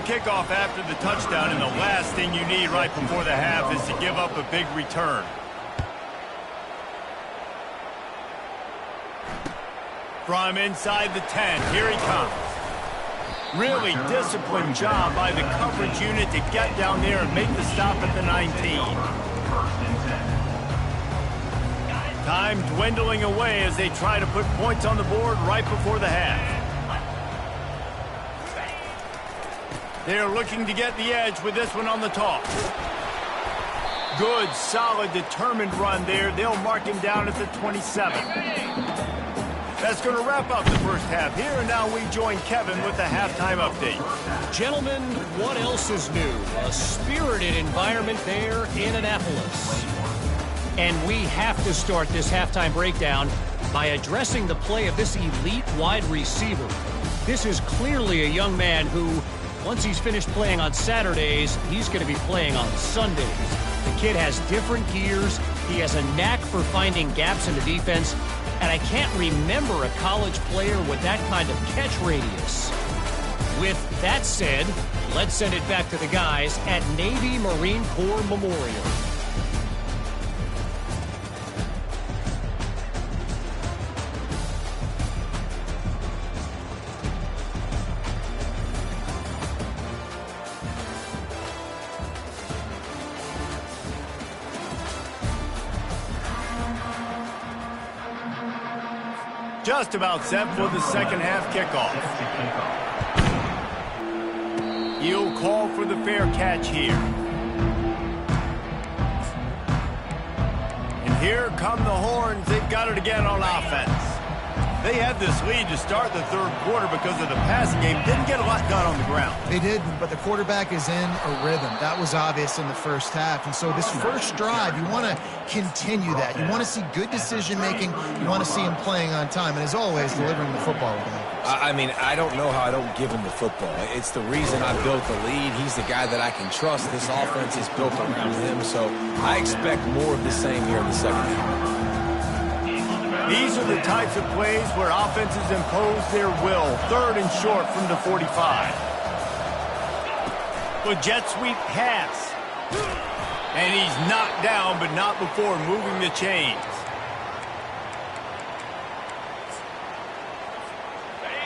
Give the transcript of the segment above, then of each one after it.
kickoff after the touchdown, and the last thing you need right before the half is to give up a big return. From inside the 10, here he comes. Really disciplined job by the coverage unit to get down there and make the stop at the 19. Time dwindling away as they try to put points on the board right before the half. They're looking to get the edge with this one on the toss. Good, solid, determined run there. They'll mark him down at the 27. That's going to wrap up the first half here, and now we join Kevin with the halftime update. Gentlemen, what else is new? A spirited environment there in Annapolis. And we have to start this halftime breakdown by addressing the play of this elite wide receiver. This is clearly a young man who, once he's finished playing on Saturdays, he's going to be playing on Sundays. The kid has different gears. He has a knack for finding gaps in the defense. And I can't remember a college player with that kind of catch radius. With that said, let's send it back to the guys at Navy Marine Corps Memorial. Just about set for the second half kickoff. He'll call for the fair catch here. And here come the horns. They've got it again on offense. They had this lead to start the third quarter because of the passing game. Didn't get a lot done on the ground. They didn't, but the quarterback is in a rhythm. That was obvious in the first half. And so this first drive, you want to continue that. You want to see good decision-making. You want to see him playing on time. And as always, delivering the football. I mean, I don't know how I don't give him the football. It's the reason I built the lead. He's the guy that I can trust. This offense is built around him. So I expect more of the same here in the second half. These are the types of plays where offenses impose their will. Third and short from the 45. With jet sweep pass. And he's knocked down, but not before moving the chains.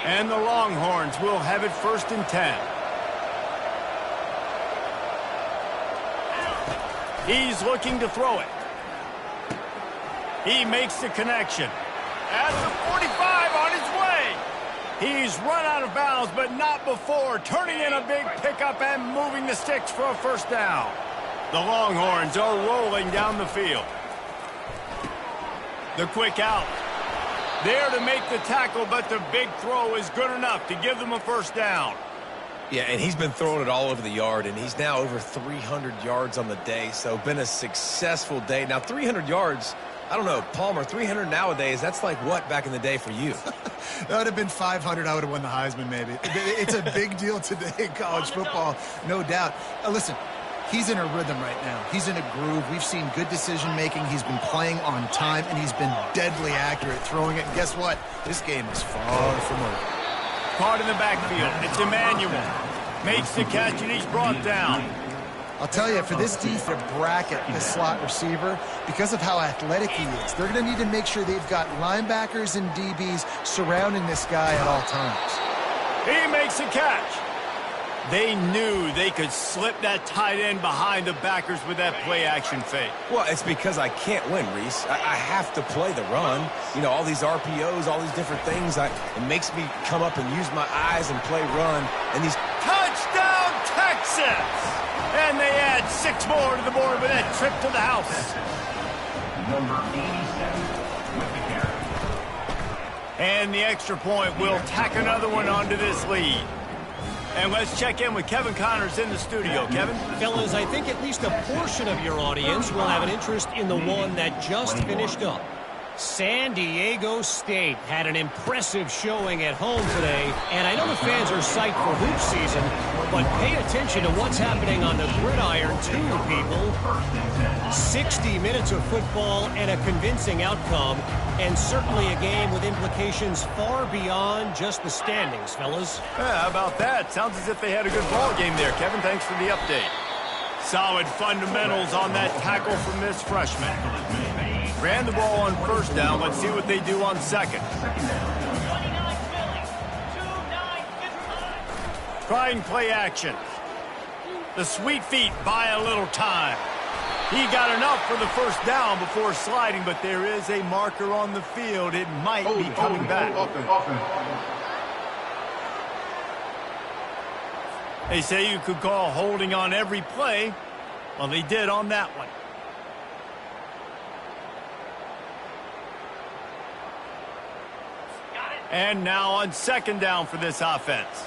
And the Longhorns will have it 1st and 10. He's looking to throw it. He makes the connection. At the 45 on his way. He's run out of bounds, but not before turning in a big pickup and moving the sticks for a first down. The Longhorns are rolling down the field. The quick out. There to make the tackle, but the big throw is good enough to give them a first down. Yeah, and he's been throwing it all over the yard, and he's now over 300 yards on the day, so been a successful day. Now, 300 yards, I don't know, Palmer, 300 nowadays, that's like what back in the day for you? That would have been 500. I would have won the Heisman, maybe. It's a big deal today in college football, no doubt. Listen, he's in a rhythm right now. He's in a groove. We've seen good decision-making. He's been playing on time, and he's been deadly accurate throwing it. And guess what? This game is far from over. Caught in the backfield. It's Emmanuel. Makes the catch, and he's brought down. I'll tell you, for this defense to bracket the slot receiver, because of how athletic he is, they're going to need to make sure they've got linebackers and DBs surrounding this guy at all times. He makes a catch. They knew they could slip that tight end behind the backers with that play-action fake. Well, it's because I can't win, Reese. I have to play the run. You know, all these RPOs, all these different things. It makes me come up and use my eyes and play run. And these touchdown, Texas! And they add 6 more to the board with that trip to the house. Number 87 with the carry. And the extra point will tack another one onto this lead. And let's check in with Kevin Connors in the studio. Kevin? Fellas, I think at least a portion of your audience will have an interest in the one that just finished up. San Diego State had an impressive showing at home today, and I know the fans are psyched for hoop season, But pay attention to what's happening on the gridiron, too, people. 60 minutes of football and a convincing outcome, and certainly a game with implications far beyond just the standings, fellas. Yeah, how about that? Sounds as if they had a good ball game there, Kevin. Thanks for the update. Solid fundamentals on that tackle from this freshman. Ran the ball on first down. Let's see what they do on second. Trying play action. The sweet feet buy a little time. He got enough for the first down before sliding, but there is a marker on the field. It might be coming back. They say you could call holding on every play. Well, they did on that one. And now on second down for this offense.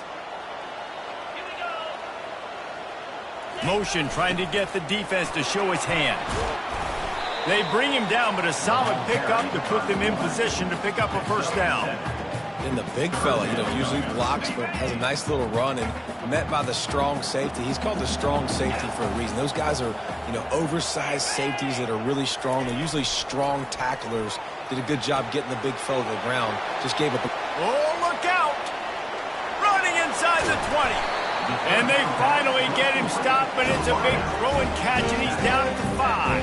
Motion trying to get the defense to show his hand. They bring him down, but a solid pickup to put them in position to pick up a first down. And the big fella, usually blocks, but has a nice little run and met by the strong safety. He's called the strong safety for a reason. Those guys are, oversized safeties that are really strong. They're usually strong tacklers. Did a good job getting the big fella to the ground. Just gave up a... Oh, look out! Running inside the 20. And they finally get him stopped, but it's a big throw and catch, and he's down at the 5.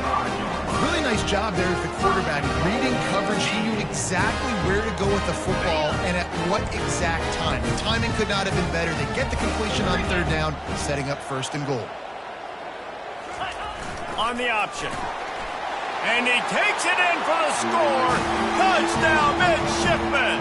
Really nice job there with the quarterback. Reading coverage, he knew exactly where to go with the football and at what exact time. The timing could not have been better. They get the completion on third down, setting up first and goal. On the option. And he takes it in for the score. Touchdown, midshipman.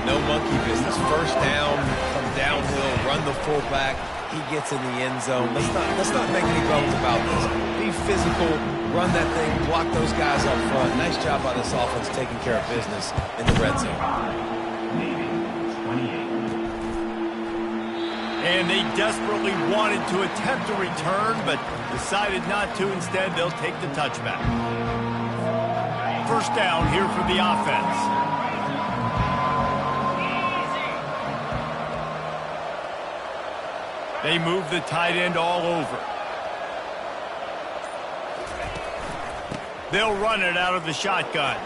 No monkey business. First down, come downhill, run the fullback. He gets in the end zone. Let's not make any bones about this. Be physical, run that thing, block those guys up front. Nice job by this offense taking care of business in the red zone. And they desperately wanted to attempt a return, but decided not to. Instead, they'll take the touchback. First down here for the offense. They move the tight end all over. They'll run it out of the shotgun.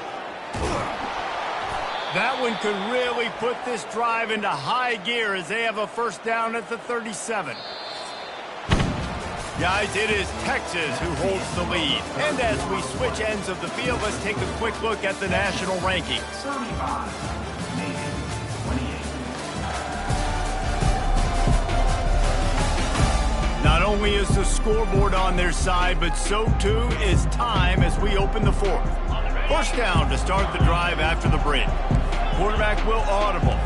That one could really put this drive into high gear as they have a first down at the 37. Guys, it is Texas who holds the lead. And as we switch ends of the field, let's take a quick look at the national rankings. 35, Navy, 28. Not only is the scoreboard on their side, but so too is time as we open the fourth. First down to start the drive after the break. Quarterback will audible.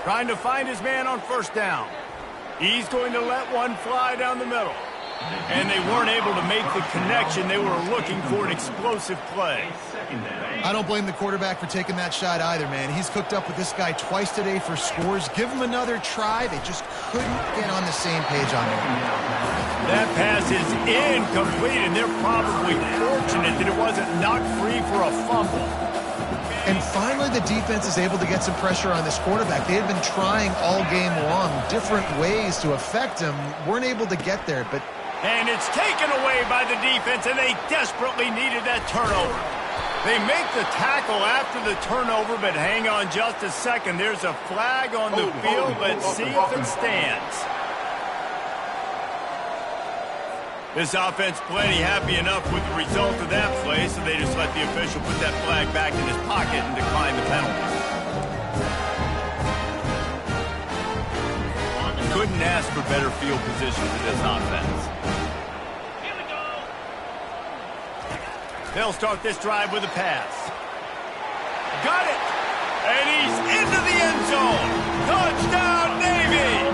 Trying to find his man on first down. He's going to let one fly down the middle. And they weren't able to make the connection. They were looking for an explosive play. I don't blame the quarterback for taking that shot either, man. He's cooked up with this guy twice today for scores. Give him another try. They just couldn't get on the same page on it. That pass is incomplete, and they're probably fortunate that it wasn't knocked free for a fumble. And finally, the defense is able to get some pressure on this quarterback. They had been trying all game long different ways to affect him. Weren't able to get there, but... And it's taken away by the defense, and they desperately needed that turnover. They make the tackle after the turnover, but hang on just a second. There's a flag on the field. Let's see if it stands. This offense plenty happy enough with the result of that play, so they just let the official put that flag back in his pocket and decline the penalty. Couldn't ask for better field position for this offense. They'll start this drive with a pass. Got it! And he's into the end zone! Touchdown, Navy!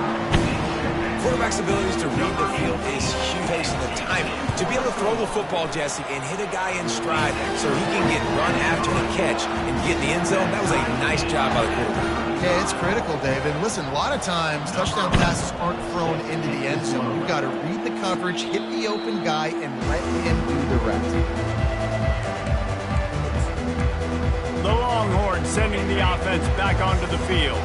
Quarterback's abilities to read the field is huge. And the timing. To be able to throw the football, Jesse, and hit a guy in stride so he can get run after the catch and get in the end zone, that was a nice job by the quarterback. Yeah, it's critical, David. Listen, a lot of times, touchdown passes aren't thrown into the end zone. You've got to read the coverage, hit the open guy, and let him do the rest. The Longhorns sending the offense back onto the field.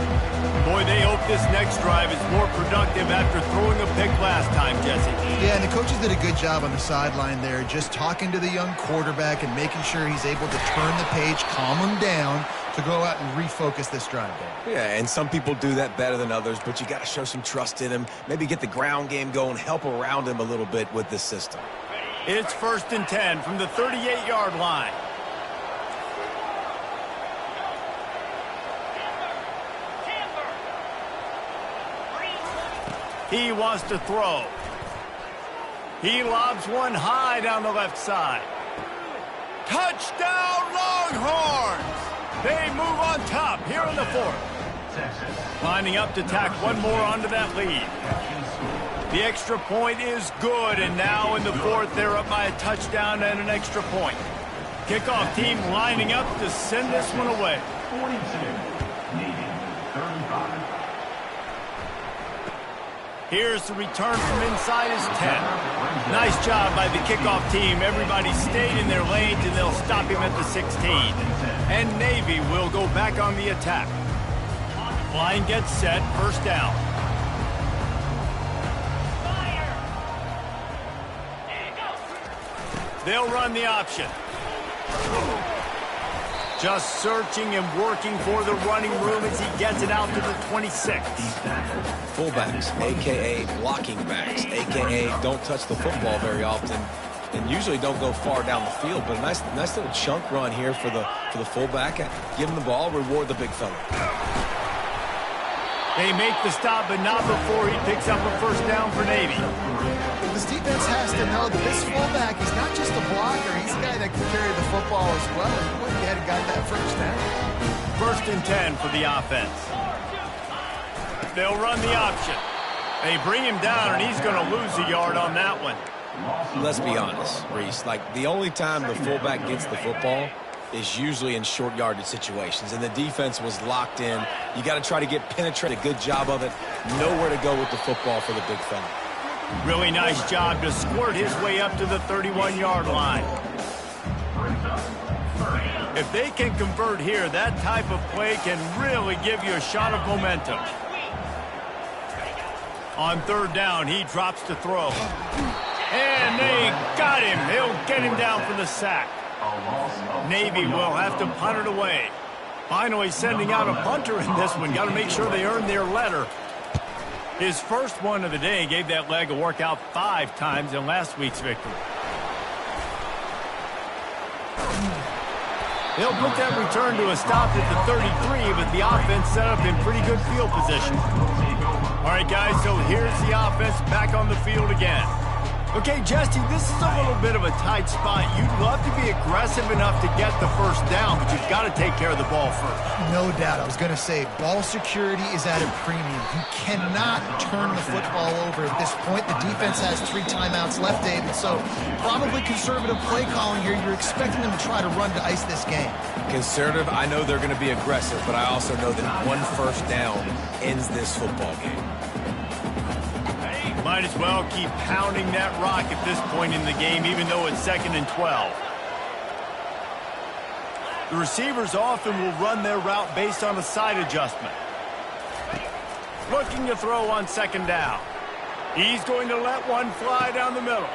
Boy, they hope this next drive is more productive after throwing a pick last time, Jesse. Yeah, and the coaches did a good job on the sideline there, just talking to the young quarterback and making sure he's able to turn the page, calm him down, to go out and refocus this drive there. Yeah, and some people do that better than others, but you got to show some trust in him, maybe get the ground game going, help around him a little bit with this system. It's 1st and 10 from the 38-yard line. He wants to throw. He lobs one high down the left side. Touchdown, Longhorns! They move on top here in the 4th. Lining up to tack one more onto that lead. The extra point is good, and now in the 4th, they're up by a touchdown and an extra point. Kickoff team lining up to send this one away. 42, needing 35. Here's the return from inside his 10. Nice job by the kickoff team. Everybody stayed in their lanes, and they'll stop him at the 16. And Navy will go back on the attack. Line gets set, 1st down. They'll run the option. Just searching and working for the running room as he gets it out to the 26. Fullbacks, a.k.a. blocking backs, a.k.a. don't touch the football very often and usually don't go far down the field. But a nice little chunk run here for the fullback. Give him the ball, reward the big fella. They make the stop, but not before he picks up a 1st down for Navy. This defense has to know that this fullback is not just a blocker. He's a guy that can carry the football as well. And he went ahead and got that 1st down. 1st and 10 for the offense. They'll run the option. They bring him down, and he's going to lose a yard on that one. Let's be honest, Reese. Like, the only time the fullback gets the football is usually in short yardage situations, and the defense was locked in. You got to try to get penetrated. A good job of it. Nowhere to go with the football for the big fella. Really nice job to squirt his way up to the 31-yard line. If they can convert here, that type of play can really give you a shot of momentum. On 3rd down, he drops to throw. And they got him. He'll get him down for the sack. Navy will have to punt it away. Finally sending out a punter in this one. Got to make sure they earn their letter. His 1st one of the day gave that leg a workout 5 times in last week's victory. He'll put that return to a stop at the 33, but the offense set up in pretty good field position. All right, guys, so here's the offense back on the field again. Okay, Jesse, this is a little bit of a tight spot. You'd love to be aggressive enough to get the 1st down, but you've got to take care of the ball first. No doubt. I was going to say, ball security is at a premium. You cannot turn the football over at this point. The defense has 3 timeouts left, David, so probably conservative play calling here. You're expecting them to try to run to ice this game. Conservative, I know they're going to be aggressive, but I also know that one 1st down ends this football game. Might as well keep pounding that rock at this point in the game, even though it's 2nd and 12. The receivers often will run their route based on a side adjustment. Looking to throw on 2nd down. He's going to let one fly down the middle.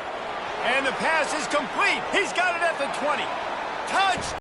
And the pass is complete. He's got it at the 20. Touchdown!